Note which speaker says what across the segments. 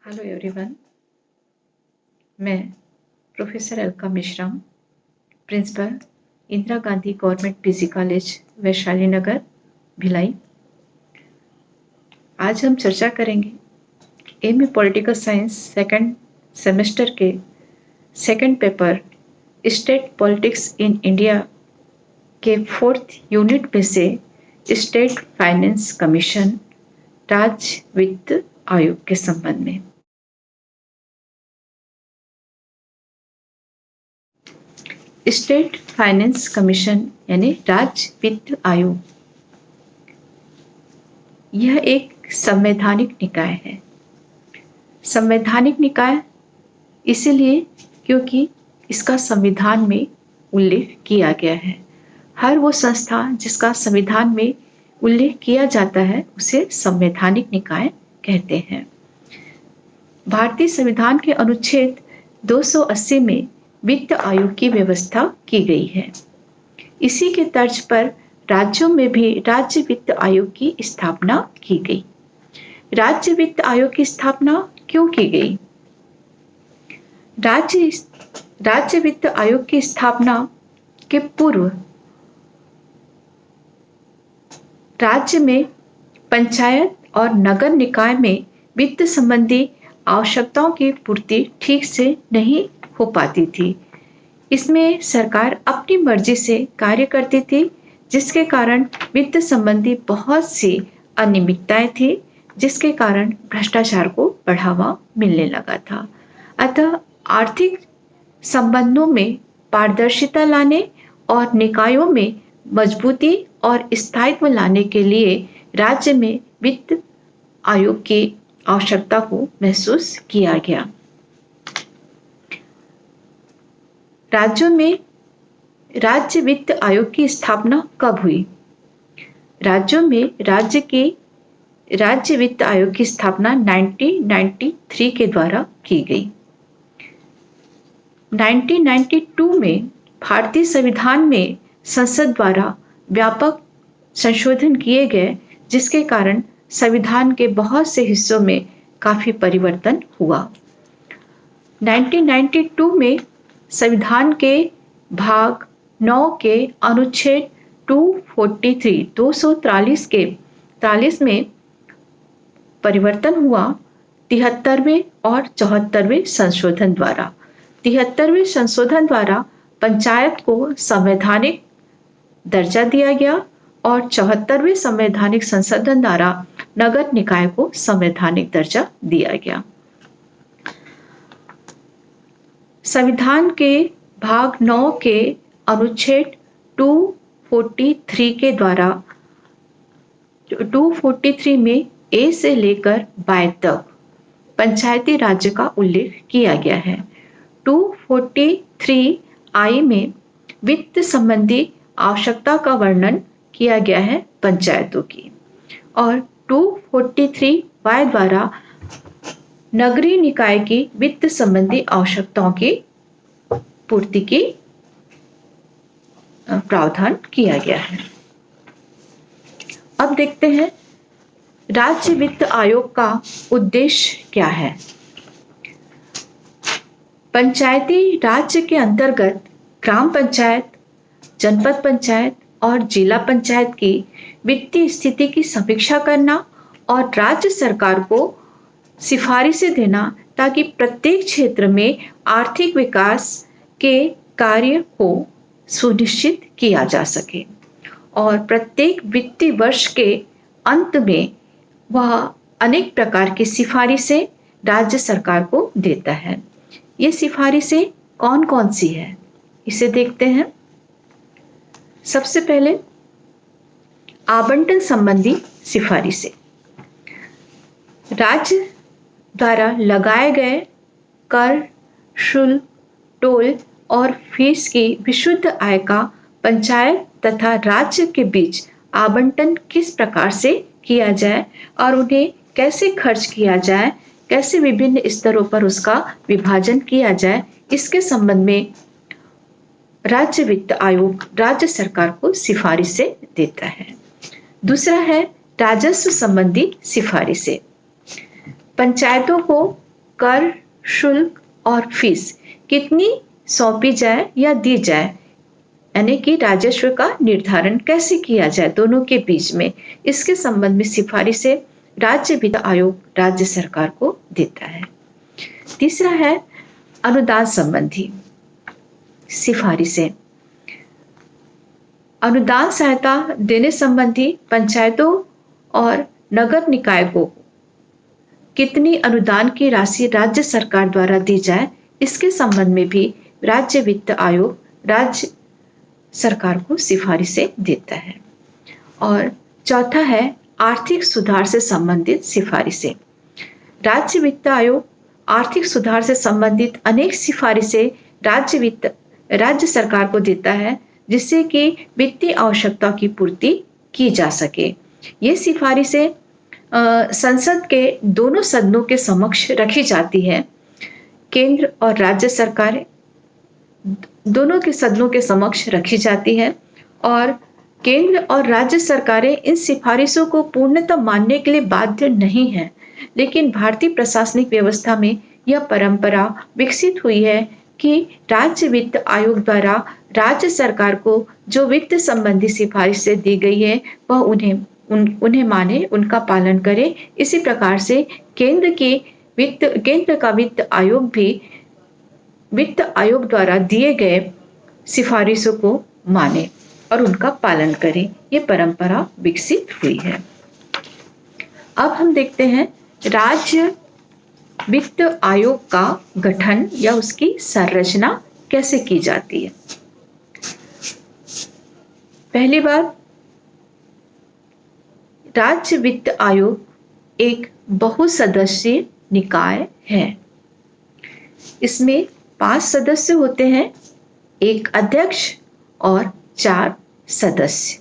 Speaker 1: Hello everyone. मैं professor Alka Mishra, principal Indira Gandhi government PG college Vaishali Nagar Bhilai. आज हम चर्चा करेंगे MA political science second semester के second paper state politics in India के फोर्थ यूनिट में से स्टेट फाइनेंस कमीशन राज्य वित्त आयोग के संबंध में। स्टेट फाइनेंस कमीशन यानी राज्य वित्त आयोग, यह एक संवैधानिक निकाय है। संवैधानिक निकाय इसीलिए क्योंकि इसका संविधान में उल्लेख किया गया है। हर वो संस्था जिसका संविधान में उल्लेख किया जाता है उसे संवैधानिक निकाय कहते हैं। भारतीय संविधान के अनुच्छेद 280 में वित्त आयोग की व्यवस्था की गई है। इसी के तर्ज पर राज्यों में भी राज्य वित्त आयोग की स्थापना की गई। राज्य वित्त आयोग की स्थापना क्यों की गई? राज्य वित्त आयोग की स्थापना के पूर्व राज्य में पंचायत और नगर निकाय में वित्त संबंधी आवश्यकताओं की पूर्ति ठीक से नहीं हो पाती थी। इसमें सरकार अपनी मर्जी से कार्य करती थी, जिसके कारण वित्त संबंधी बहुत सी अनियमितताएं थी, जिसके कारण भ्रष्टाचार को बढ़ावा मिलने लगा था। अतः आर्थिक संबंधों में पारदर्शिता लाने और निकायों में मजबूती और स्थायित्व लाने के लिए राज्य में वित्त आयोग की आवश्यकता को महसूस किया गया। राज्यों में राज्य वित्त आयोग की स्थापना कब हुई? राज्यों में राज्य वित्त आयोग की स्थापना 1993 के द्वारा की गई। 1992 में भारतीय संविधान में संसद द्वारा व्यापक संशोधन किए गए, जिसके कारण संविधान के बहुत से हिस्सों में काफी परिवर्तन हुआ। 1992 में संविधान के भाग 9 के अनुच्छेद 243 में परिवर्तन हुआ। 73वें और 74वें संशोधन द्वारा 73वें संशोधन द्वारा पंचायत को संवैधानिक दर्जा दिया गया और 74वें संवैधानिक संशोधन द्वारा नगर निकाय को संवैधानिक दर्जा दिया गया। संविधान के भाग 9 के अनुच्छेद 243 के द्वारा 243 में ए से लेकर 22 तक पंचायती राज्य का उल्लेख किया गया है। 243 आई में वित्त संबंधी आवश्यकता का वर्णन किया गया है पंचायतों की, और 243 वाई द्वारा नगरीय निकाय की वित्त संबंधी आवश्यकताओं की पूर्ति की प्रावधान किया गया है। अब देखते हैं राज्य वित्त आयोग का उद्देश्य क्या है। पंचायती राज्य के अंतर्गत ग्राम पंचायत, जनपद पंचायत और जिला पंचायत की वित्तीय स्थिति की समीक्षा करना और राज्य सरकार को सिफारिशें देना, ताकि प्रत्येक क्षेत्र में आर्थिक विकास के कार्य को सुनिश्चित किया जा सके, और प्रत्येक वित्तीय वर्ष के अंत में वह अनेक प्रकार की सिफारिशें राज्य सरकार को देता है। ये सिफारिशें कौन कौन सी है, इसे देखते हैं। सबसे पहले आवंटन संबंधी सिफारिशें। राज्य द्वारा लगाए गए कर, शुल्क, टोल और फीस की विशुद्ध आय का पंचायत तथा राज्य के बीच आवंटन किस प्रकार से किया जाए और उन्हें कैसे खर्च किया जाए, कैसे विभिन्न स्तरों पर उसका विभाजन किया जाए, इसके संबंध में राज्य वित्त आयोग राज्य सरकार को सिफारिशें देता है। दूसरा है राजस्व संबंधी सिफारिशें। पंचायतों को कर, शुल्क और फीस कितनी सौंपी जाए या दी जाए, यानी कि राजस्व का निर्धारण कैसे किया जाए दोनों के बीच में, इसके संबंध में सिफारिशें राज्य वित्त आयोग राज्य सरकार को देता है। तीसरा है अनुदान संबंधी सिफारिशें। अनुदान सहायता देने संबंधी पंचायतों और नगर निकाय को कितनी अनुदान की राशि राज्य सरकार द्वारा दी जाए, इसके संबंध में भी राज्य वित्त आयोग राज्य सरकार को सिफारिशें देता है। और चौथा है आर्थिक सुधार से संबंधित सिफारिशें। राज्य वित्त आयोग आर्थिक सुधार से संबंधित अनेक सिफारिशें राज्य सरकार को देता है, जिससे कि वित्तीय आवश्यकता की पूर्ति की जा सके। ये सिफारिशें संसद के दोनों सदनों के समक्ष रखी जाती है। केंद्र और राज्य सरकारें दोनों के सदनों के समक्ष रखी जाती है और केंद्र और राज्य सरकारें इन सिफारिशों को पूर्णतः मानने के लिए बाध्य नहीं है, लेकिन भारतीय प्रशासनिक व्यवस्था में यह परंपरा विकसित हुई है कि राज्य वित्त आयोग द्वारा राज्य सरकार को जो वित्त संबंधी सिफारिशें दी गई है वह उन्हें माने, उनका पालन करे। इसी प्रकार से केंद्र का वित्त आयोग भी वित्त आयोग द्वारा दिए गए सिफारिशों को माने और उनका पालन करे। ये परंपरा विकसित हुई है। अब हम देखते हैं राज्य वित्त आयोग का गठन या उसकी संरचना कैसे की जाती है। पहली बात, राज्य वित्त आयोग एक बहुसदस्यीय निकाय है। इसमें 5 सदस्य होते हैं, एक अध्यक्ष और 4 सदस्य।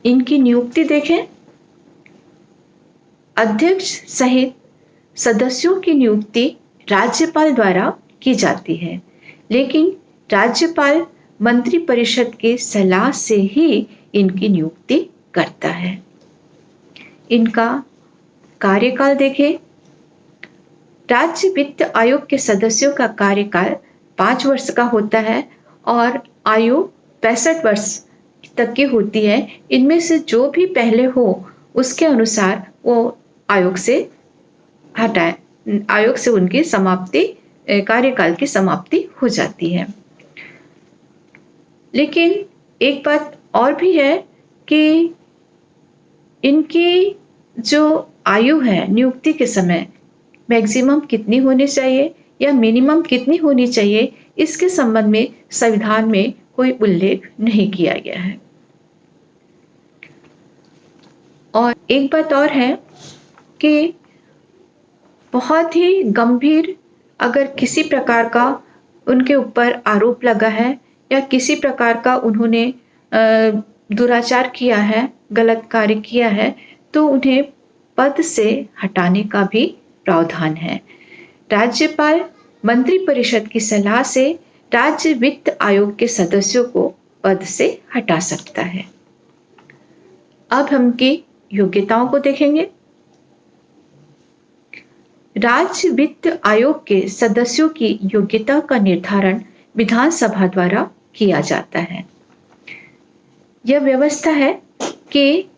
Speaker 1: इनकी नियुक्ति देखें। अध्यक्ष सहित सदस्यों की नियुक्ति राज्यपाल द्वारा की जाती है, लेकिन राज्यपाल मंत्रिपरिषद की सलाह से ही इनकी नियुक्ति करता है। इनका कार्यकाल देखें। राज्य वित्त आयोग के सदस्यों का कार्यकाल 5 वर्ष का होता है और आयु 65 वर्ष तक की होती है। इनमें से जो भी पहले हो उसके अनुसार वो आयोग से उनकी समाप्ति, कार्यकाल की समाप्ति हो जाती है। लेकिन एक बात और भी है कि इनकी जो आयु है नियुक्ति के समय मैक्सिमम कितनी होनी चाहिए या मिनिमम कितनी होनी चाहिए, इसके संबंध में संविधान में कोई उल्लेख नहीं किया गया है। और एक बात और है कि बहुत ही गंभीर अगर किसी प्रकार का उनके ऊपर आरोप लगा है या किसी प्रकार का उन्होंने दुराचार किया है, गलत कार्य किया है, तो उन्हें पद से हटाने का भी प्रावधान है। राज्यपाल मंत्रिपरिषद की सलाह से राज्य वित्त आयोग के सदस्यों को पद से हटा सकता है। अब हम की योग्यताओं को देखेंगे। राज्य वित्त आयोग के सदस्यों की योग्यता का निर्धारण विधानसभा द्वारा किया जाता है। यह व्यवस्था है कि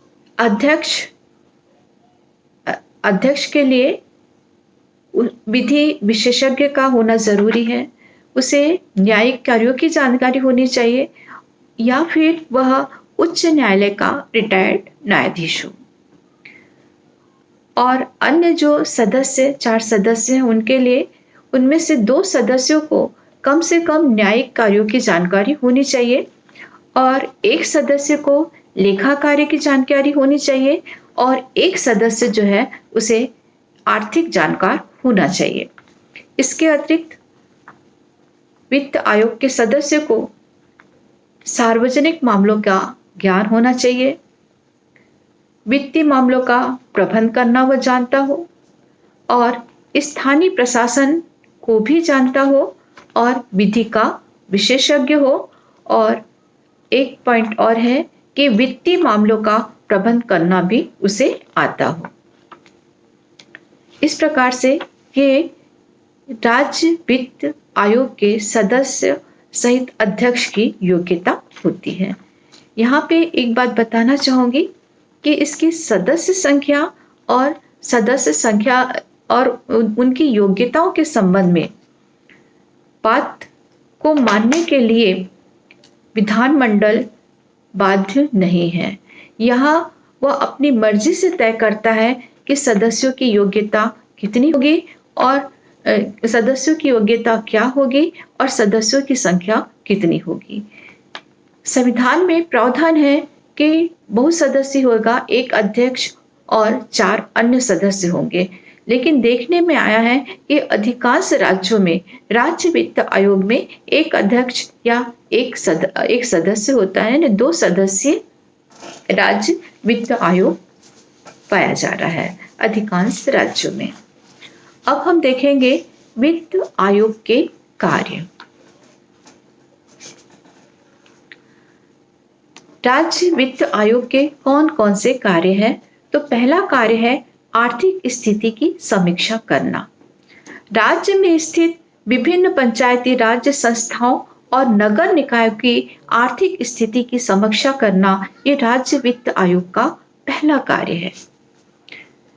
Speaker 1: अध्यक्ष के लिए विधि विशेषज्ञ का होना जरूरी है, उसे न्यायिक कार्यों की जानकारी होनी चाहिए या फिर वह उच्च न्यायालय का रिटायर्ड न्यायाधीश हो। और अन्य जो 4 सदस्य हैं उनके लिए उनमें से 2 सदस्यों को कम से कम न्यायिक कार्यों की जानकारी होनी चाहिए और एक सदस्य को लेखा कार्य की जानकारी होनी चाहिए और एक सदस्य जो है उसे आर्थिक जानकार होना चाहिए। इसके अतिरिक्त वित्त आयोग के सदस्य को सार्वजनिक मामलों का ज्ञान होना चाहिए, वित्तीय मामलों का प्रबंध करना वह जानता हो और स्थानीय प्रशासन को भी जानता हो और विधि का विशेषज्ञ हो। और एक पॉइंट और है कि वित्तीय मामलों का प्रबंध करना भी उसे आता हो। इस प्रकार से ये राज्य वित्त आयोग के सदस्य सहित अध्यक्ष की योग्यता होती है। यहाँ पे एक बात बताना चाहूँगी कि इसकी सदस्य संख्या और उनकी योग्यताओं के संबंध में बात को मानने के लिए विधानमंडल बाध्य नहीं है। यहाँ वह अपनी मर्जी से तय करता है कि सदस्यों की योग्यता कितनी होगी और सदस्यों की योग्यता क्या होगी और सदस्यों की संख्या कितनी होगी। संविधान में प्रावधान है कि बहुसदस्यीय होगा, एक अध्यक्ष और 4 अन्य सदस्य होंगे, लेकिन देखने में आया है कि अधिकांश राज्यों में राज्य वित्त आयोग में एक अध्यक्ष या एक सदस्य होता है, यानी 2 सदस्यीय राज्य वित्त आयोग पाया जा रहा है अधिकांश राज्यों में। अब हम देखेंगे वित्त आयोग के कार्य। राज्य वित्त आयोग के कौन कौन से कार्य हैं? तो पहला कार्य है आर्थिक स्थिति की समीक्षा करना। राज्य में स्थित विभिन्न पंचायती राज्य संस्थाओं और नगर निकायों की आर्थिक स्थिति की समीक्षा करना, ये राज्य वित्त आयोग का पहला कार्य है।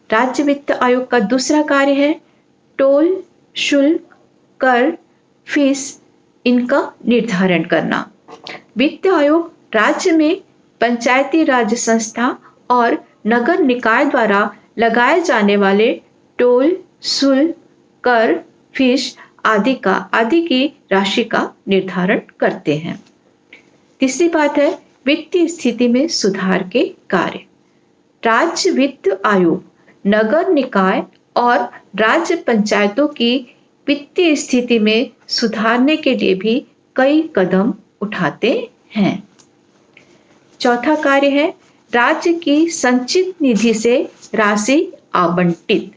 Speaker 1: राज्य वित्त आयोग का दूसरा कार्य है टोल, शुल्क, कर, फीस इनका निर्धारण करना। वित्त आयोग राज्य में पंचायती राज संस्था और नगर निकाय द्वारा लगाए जाने वाले टोल, शुल्क, कर, फीस आदि की राशि का निर्धारण करते हैं। तीसरी बात है वित्तीय स्थिति में सुधार के कार्य। राज्य वित्त आयोग नगर निकाय और राज्य पंचायतों की वित्तीय स्थिति में सुधारने के लिए भी कई कदम उठाते हैं। चौथा कार्य है राज्य की संचित निधि से राशि आवंटित।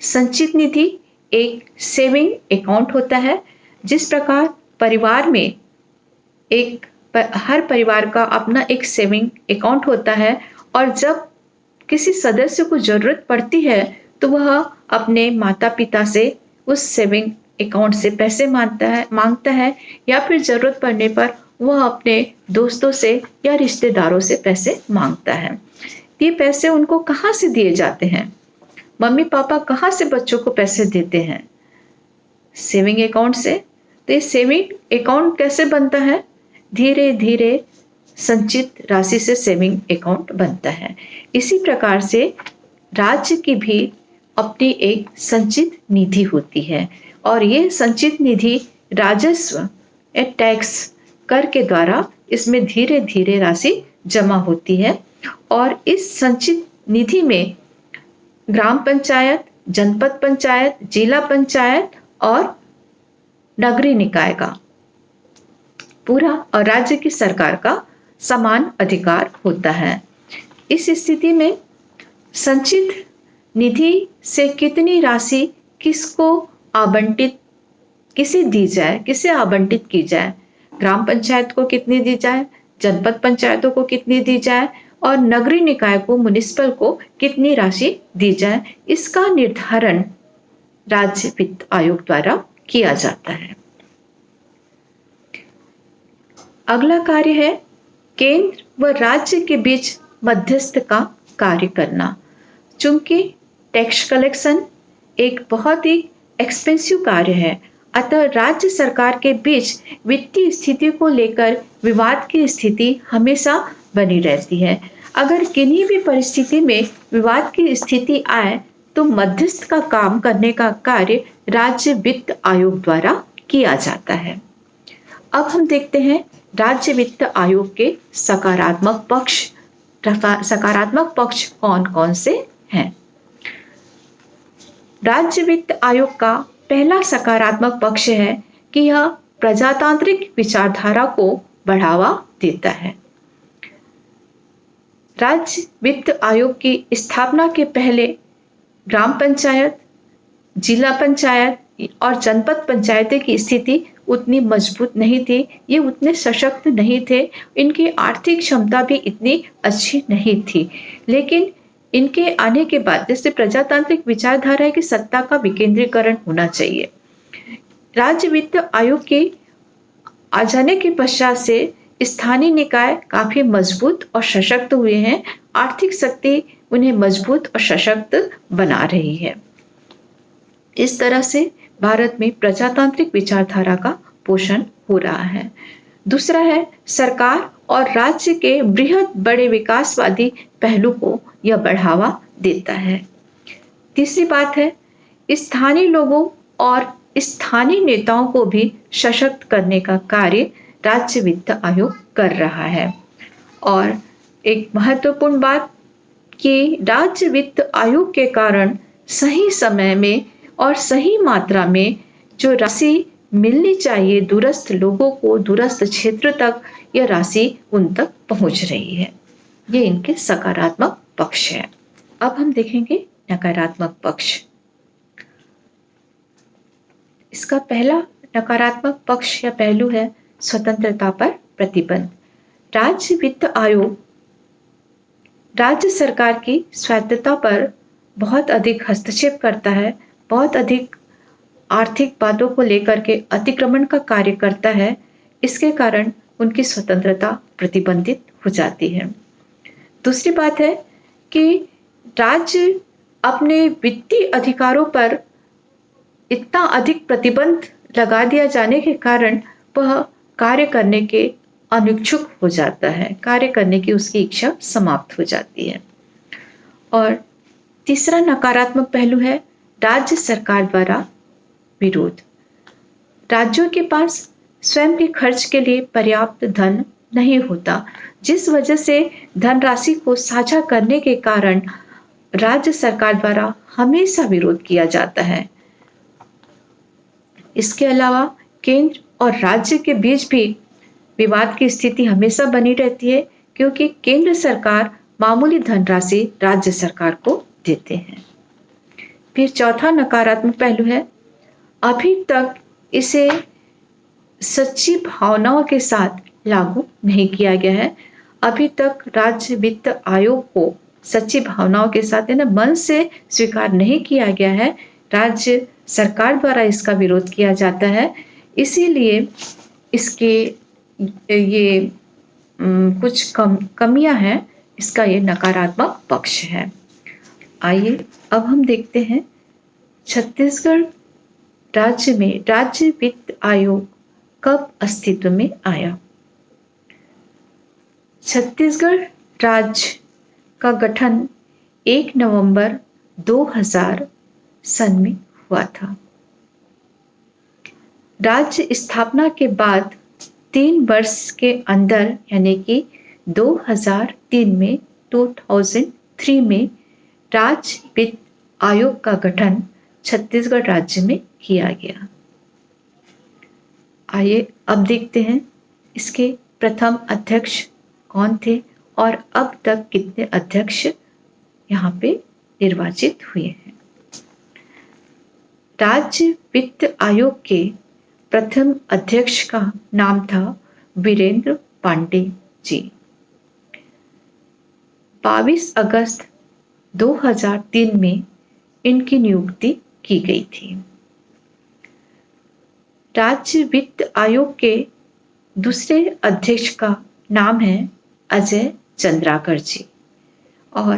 Speaker 1: संचित निधि एक सेविंग अकाउंट होता है। जिस प्रकार परिवार में हर परिवार का अपना एक सेविंग अकाउंट होता है और जब किसी सदस्य को जरूरत पड़ती है तो वह अपने माता पिता से उस सेविंग अकाउंट से पैसे मांगता है या फिर जरूरत पड़ने पर वह अपने दोस्तों से या रिश्तेदारों से पैसे मांगता है। ये पैसे उनको कहाँ से दिए जाते हैं? मम्मी पापा कहाँ से बच्चों को पैसे देते हैं? सेविंग अकाउंट से। तो ये सेविंग अकाउंट कैसे बनता है? धीरे धीरे संचित राशि से सेविंग अकाउंट बनता है। इसी प्रकार से राज्य की भी अपनी एक संचित निधि होती है और ये संचित निधि राजस्व या टैक्स कर के द्वारा इसमें धीरे धीरे राशि जमा होती है और इस संचित निधि में ग्राम पंचायत, जनपद पंचायत, जिला पंचायत और नगरीय निकाय का पूरा और राज्य की सरकार का समान अधिकार होता है। इस स्थिति में संचित निधि से कितनी राशि किसे दी जाए, किसे आवंटित की जाए, ग्राम पंचायत को कितनी दी जाए, जनपद पंचायतों को कितनी दी जाए और नगरीय निकाय को, म्युनिसिपल को कितनी राशि दी जाए, इसका निर्धारण राज्य वित्त आयोग द्वारा किया जाता है। अगला कार्य है केंद्र व राज्य के बीच मध्यस्थ का कार्य करना। चूंकि टैक्स कलेक्शन एक बहुत ही एक्सपेंसिव कार्य है, अतः राज्य सरकार के बीच वित्तीय स्थिति को लेकर विवाद की स्थिति हमेशा बनी रहती है। अगर किन्हीं भी परिस्थिति में विवाद की स्थिति आए तो मध्यस्थ का काम करने का कार्य राज्य वित्त आयोग द्वारा किया जाता है। अब हम देखते हैं राज्य वित्त आयोग के सकारात्मक पक्ष कौन कौन से हैं। राज्य वित्त आयोग का पहला सकारात्मक पक्ष है कि यह प्रजातांत्रिक विचारधारा को बढ़ावा देता है। राज्य वित्त आयोग की स्थापना के पहले ग्राम पंचायत, जिला पंचायत और जनपद पंचायतें की स्थिति उतनी मजबूत नहीं थी, ये उतने सशक्त नहीं थे, इनकी आर्थिक क्षमता भी इतनी अच्छी नहीं थी। लेकिन इनके आने के बाद जैसे प्रजातांत्रिक विचारधारा है कि सत्ता का विकेंद्रीकरण होना चाहिए। राज्य वित्त आयोग के आ जाने के पश्चात से स्थानीय निकाय काफी मजबूत और सशक्त हुए हैं। आर्थिक शक्ति उन्हें मजबूत और सशक्त बना रही है। इस तरह से भारत में प्रजातांत्रिक विचारधारा का पोषण हो रहा है। दूसरा है सरकार और राज्य के बृहद बड़े विकासवादी पहलू को यह बढ़ावा देता है। तीसरी बात है स्थानीय लोगों और स्थानीय नेताओं को भी सशक्त करने का कार्य राज्य वित्त आयोग कर रहा है। और एक महत्वपूर्ण बात कि राज्य वित्त आयोग के कारण सही समय में और सही मात्रा में जो राशि मिलनी चाहिए दूरस्थ लोगों को, दूरस्थ क्षेत्र तक, यह राशि उन तक पहुंच रही है। ये इनके सकारात्मक पक्ष है। अब हम देखेंगे नकारात्मक पक्ष। इसका पहला नकारात्मक पक्ष या पहलू है स्वतंत्रता पर प्रतिबंध। राज्य वित्त आयोग राज्य सरकार की स्वायत्तता पर बहुत अधिक हस्तक्षेप करता है, बहुत अधिक आर्थिक बातों को लेकर के अतिक्रमण का कार्य करता है। इसके कारण उनकी स्वतंत्रता प्रतिबंधित हो जाती है। दूसरी बात है कि राज्य अपने वित्तीय अधिकारों पर इतना अधिक प्रतिबंध लगा दिया जाने के कारण वह कार्य करने के अनिच्छुक हो जाता है, कार्य करने की उसकी इच्छा समाप्त हो जाती है। और तीसरा नकारात्मक पहलू है राज्य सरकार द्वारा विरोध। राज्यों के पास स्वयं के खर्च के लिए पर्याप्त धन नहीं होता, जिस वजह से धनराशि को साझा करने के कारण राज्य सरकार द्वारा हमेशा विरोध किया जाता है। इसके अलावा केंद्र और राज्य के बीच भी विवाद की स्थिति हमेशा बनी रहती है, क्योंकि केंद्र सरकार मामूली धनराशि राज्य सरकार को देते हैं। फिर चौथा नकारात्मक पहलू है अभी तक इसे सच्ची भावनाओं के साथ लागू नहीं किया गया है। अभी तक राज्य वित्त आयोग को सच्ची भावनाओं के साथ मन से स्वीकार नहीं किया गया है। राज्य सरकार द्वारा इसका विरोध किया जाता है, इसीलिए इसके ये कुछ कमियां हैं। इसका ये नकारात्मक पक्ष है। आइए अब हम देखते हैं छत्तीसगढ़ राज्य में राज्य वित्त आयोग कब अस्तित्व में आया। छत्तीसगढ़ राज्य का गठन 1 नवंबर 2000 सन में हुआ था। राज्य स्थापना के बाद 3 वर्ष के अंदर यानी कि 2003 में राज्य वित्त आयोग का गठन छत्तीसगढ़ राज्य में किया गया। आइए अब देखते हैं इसके प्रथम अध्यक्ष कौन थे और अब तक कितने अध्यक्ष यहाँ पे निर्वाचित हुए हैं। राज्य वित्त आयोग के प्रथम अध्यक्ष का नाम था वीरेंद्र पांडे जी। 22 अगस्त 2003 में इनकी नियुक्ति की गई थी। राज्य वित्त आयोग के दूसरे अध्यक्ष का नाम है अजय चंद्राकर जी और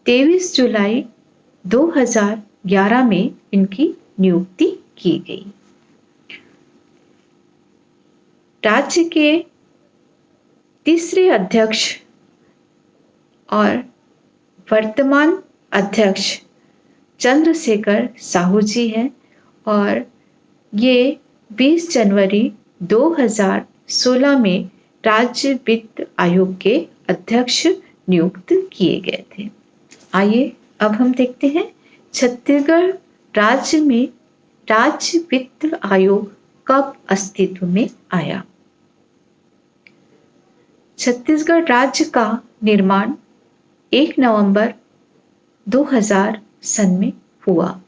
Speaker 1: 23 जुलाई 2011 में इनकी नियुक्ति की गई। राज्य के तीसरे अध्यक्ष और वर्तमान अध्यक्ष चंद्रशेखर साहू जी हैं और ये 20 जनवरी 2016 में राज्य वित्त आयोग के अध्यक्ष नियुक्त किए गए थे। आइए अब हम देखते हैं छत्तीसगढ़ राज्य में राज्य वित्त आयोग कब अस्तित्व में आया। छत्तीसगढ़ राज्य का निर्माण 1 नवंबर 2000 सन में हुआ।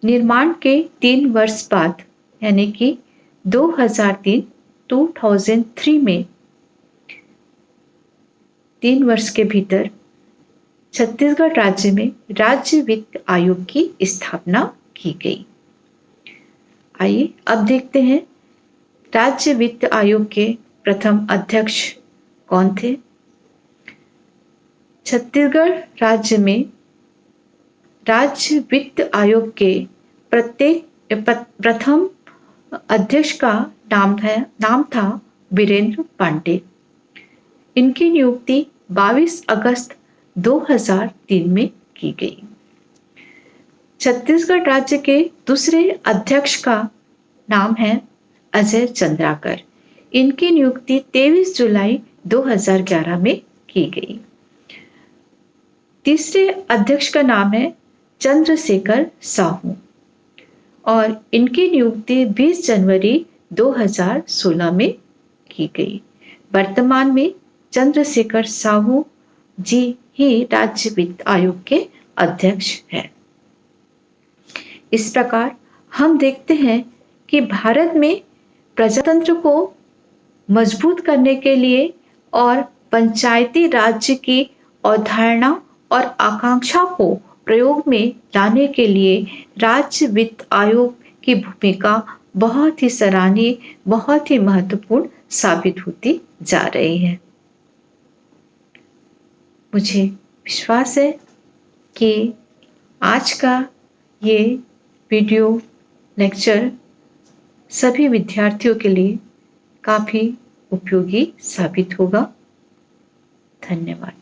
Speaker 1: निर्माण के 3 वर्ष बाद यानी कि 2003 में 3 वर्ष के भीतर छत्तीसगढ़ राज्य में राज्य वित्त आयोग की स्थापना की गई। आइए अब देखते हैं राज्य वित्त आयोग के प्रथम अध्यक्ष कौन थे। छत्तीसगढ़ राज्य में राज्य वित्त आयोग के प्रथम अध्यक्ष का नाम था वीरेंद्र पांडे। इनकी नियुक्ति 22 अगस्त 2003 में की गई। छत्तीसगढ़ राज्य के दूसरे अध्यक्ष का नाम है अजय चंद्राकर। इनकी नियुक्ति 23 जुलाई 2011 में की गई। तीसरे अध्यक्ष का नाम है चंद्रशेखर साहू और इनकी नियुक्ति 20 जनवरी 2016 में की गई। वर्तमान में चंद्रशेखर साहू जी ही राज्य वित्त आयोग के अध्यक्ष हैं। इस प्रकार हम देखते हैं कि भारत में प्रजातंत्र को मजबूत करने के लिए और पंचायती राज्य की अवधारणा और आकांक्षा को प्रयोग में लाने के लिए राज्य वित्त आयोग की भूमिका बहुत ही सराहनीय, बहुत ही महत्वपूर्ण साबित होती जा रही है। मुझे विश्वास है कि आज का ये वीडियो लेक्चर सभी विद्यार्थियों के लिए काफ़ी उपयोगी साबित होगा। धन्यवाद।